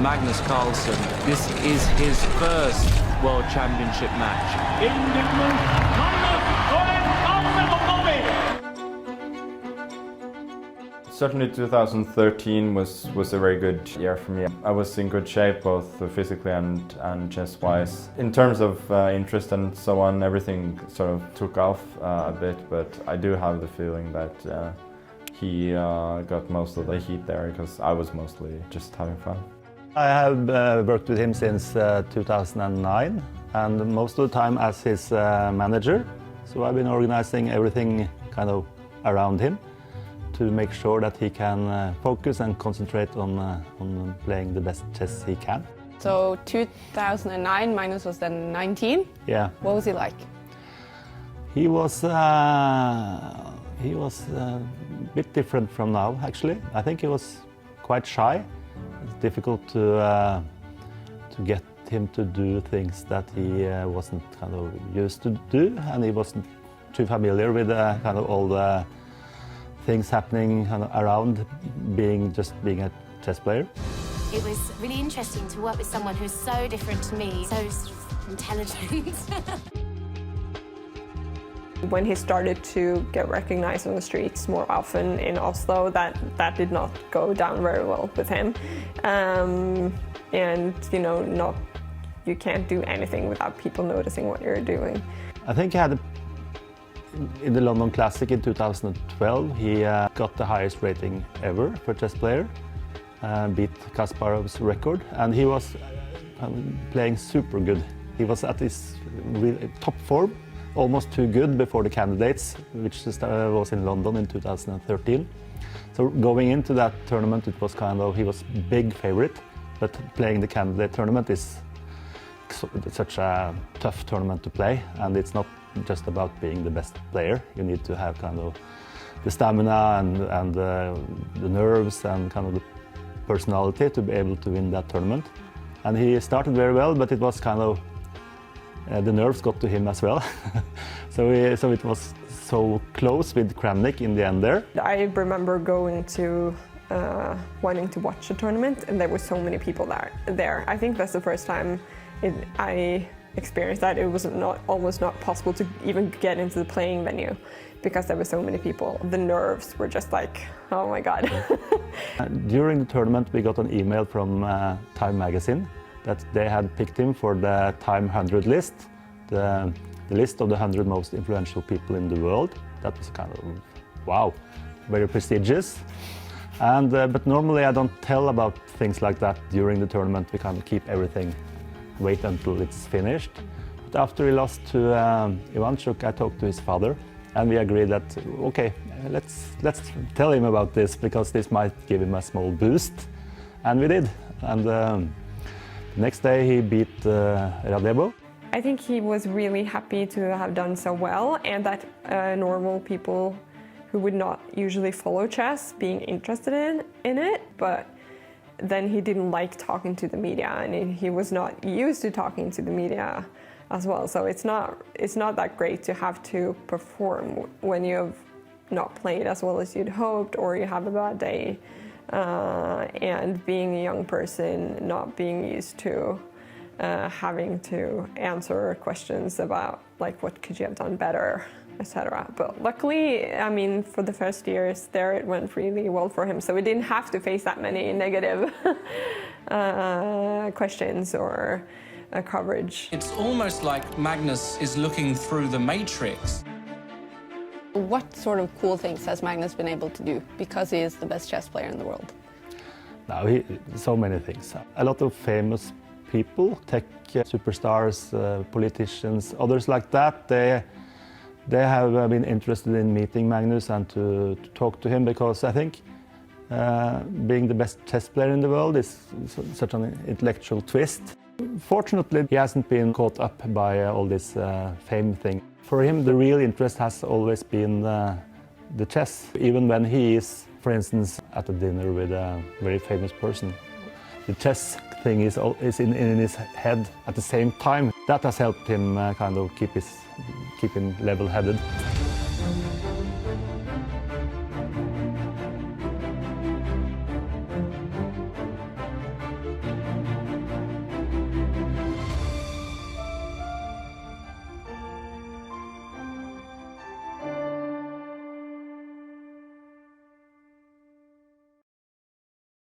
Magnus Carlsen. This is his first World Championship match. Certainly 2013 was a very good year for me. I was in good shape both physically and chess-wise. In terms of interest and so on, everything sort of took off a bit, but I do have the feeling that he got most of the heat there because I was mostly just having fun. I have worked with him since 2009 and most of the time as his manager. So I've been organizing everything kind of around him to make sure that he can focus and concentrate on playing the best chess he can. So 2009, Magnus was then 19. Yeah. What was he like? He was a bit different from now, actually. I think he was quite shy. It's difficult to get him to do things that he wasn't kind of used to do, and he wasn't too familiar with kind of all the things happening around being a chess player. It was really interesting to work with someone who's so different to me, so intelligent. When he started to get recognized on the streets more often in Oslo, that did not go down very well with him. And you can't do anything without people noticing what you're doing. I think he had in the London Classic in 2012, he got the highest rating ever for a chess player, beat Kasparov's record, and he was playing super good. He was at his top form, almost too good before the candidates, which was in London in 2013. So going into that tournament, it was he was big favorite, but playing the candidate tournament is such a tough tournament to play, and it's not just about being the best player. You need to have kind of the stamina and the nerves and kind of the personality to be able to win that tournament. And he started very well, but it was kind of the nerves got to him as well. so it was so close with Kramnik in the end there. I remember going to wanting to watch the tournament, and there were so many people there. I think that's the first time I experienced that. It was almost not possible to even get into the playing venue because there were so many people. The nerves were just like, oh my God. During the tournament, we got an email from Time magazine that they had picked him for the Time 100 list, the list of the 100 most influential people in the world. That was kind of, wow, very prestigious. And but normally I don't tell about things like that during the tournament. We kind of keep everything, wait until it's finished. But after he lost to Ivanchuk, I talked to his father, and we agreed that okay, let's tell him about this because this might give him a small boost, and we did. And the next day he beat Radebo. I think he was really happy to have done so well, and that normal people who would not usually follow chess being interested in it, but then he didn't like talking to the media, and he was not used to talking to the media as well. So it's not that great to have to perform when you have not played as well as you'd hoped, or you have a bad day. And being a young person, not being used to having to answer questions about like what could you have done better, etc. But luckily, I mean, for the first years there, it went really well for him. So we didn't have to face that many negative questions or coverage. It's almost like Magnus is looking through the matrix. What sort of cool things has Magnus been able to do because he is the best chess player in the world? No, so many things. A lot of famous people, tech superstars, politicians, others like that, they have been interested in meeting Magnus and to talk to him, because I think being the best chess player in the world is such an intellectual twist. Fortunately, he hasn't been caught up by all this fame thing. For him, the real interest has always been the chess. Even when he is, for instance, at a dinner with a very famous person, the chess thing is in his head at the same time. That has helped him kind of keep him level-headed.